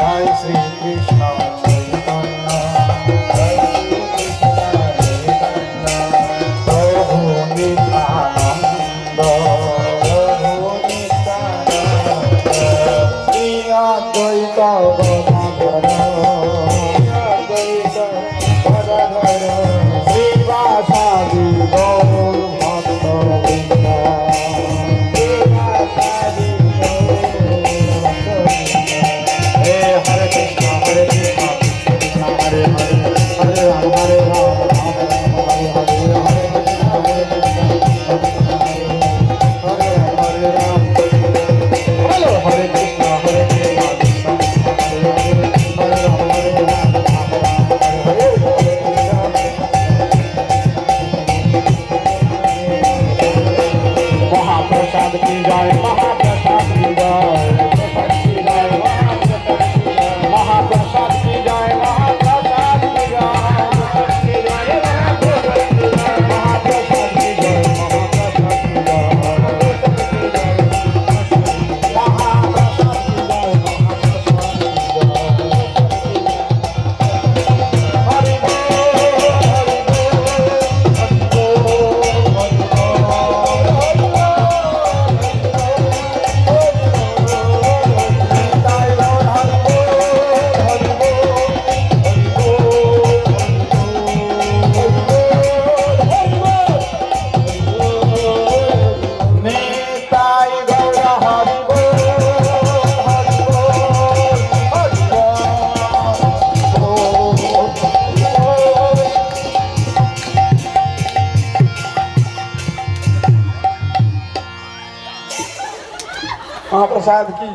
জয় শ্রীকৃষ্ণ চৈতন্য প্রভু নিত্যানন্দ প্রভু নিত্যানন্দ শ্রী অদ্বৈত গদাধর অদ্বৈত গদাধর শ্রীবাসাদি গৌর ভক্তবৃন্দ Hare Krishna, Hare Krishna, Krishna Hare Hare, Hare Ram, Hare Ram, Ram Ram, Hare Hare, Hare Krishna, Hare Krishna, Hare Ram, Hare Ram. Hello, Hare Krishna, Hare Krishna, Krishna Hare Hare, Hare Ram, Hare Ram, Ram Ram, Hare Hare, Hare Krishna. महाप्रसाद की जय, महाप्रसाद की जय, महाप्रसाद की जय, महाप्रसाद की जय, महाप्रसाद की जय, महाप्रसाद की जय, महाप्रसाद की